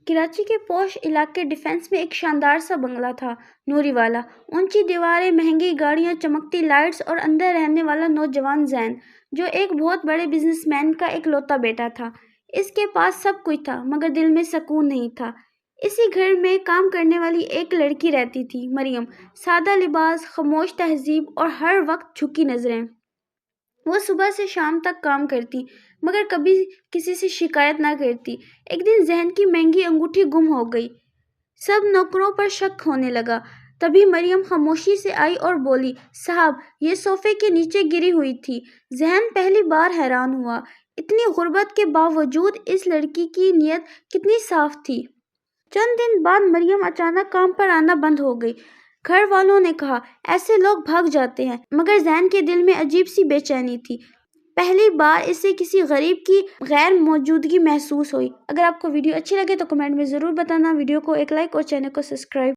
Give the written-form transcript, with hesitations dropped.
کراچی کے پوش علاقے ڈیفنس میں ایک شاندار سا بنگلہ تھا، نوری والا، اونچی دیواریں، مہنگی گاڑیاں، چمکتی لائٹس اور اندر رہنے والا نوجوان زین، جو ایک بہت بڑے بزنس مین کا اکلوتا بیٹا تھا۔ اس کے پاس سب کچھ تھا مگر دل میں سکون نہیں تھا۔ اسی گھر میں کام کرنے والی ایک لڑکی رہتی تھی، مریم، سادہ لباس، خاموش تہذیب اور ہر وقت جھکی نظریں۔ وہ صبح سے شام تک کام کرتی مگر کبھی کسی سے شکایت نہ کرتی۔ ایک دن ذہن کی مہنگی انگوٹھی گم ہو گئی۔ سب نوکروں پر شک ہونے لگا۔ تبھی مریم خاموشی سے آئی اور بولی، صاحب، یہ صوفے کے نیچے گری ہوئی تھی۔ ذہن پہلی بار حیران ہوا۔ اتنی غربت کے باوجود اس لڑکی کی نیت کتنی صاف تھی۔ چند دن بعد مریم اچانک کام پر آنا بند ہو گئی۔ گھر والوں نے کہا، ایسے لوگ بھاگ جاتے ہیں، مگر ذہن کے دل میں عجیب سی بے چینی تھی۔ پہلی بار اسے کسی غریب کی غیر موجودگی محسوس ہوئی۔ اگر آپ کو ویڈیو اچھی لگے تو کمنٹ میں ضرور بتانا، ویڈیو کو ایک لائک اور چینل کو سبسکرائب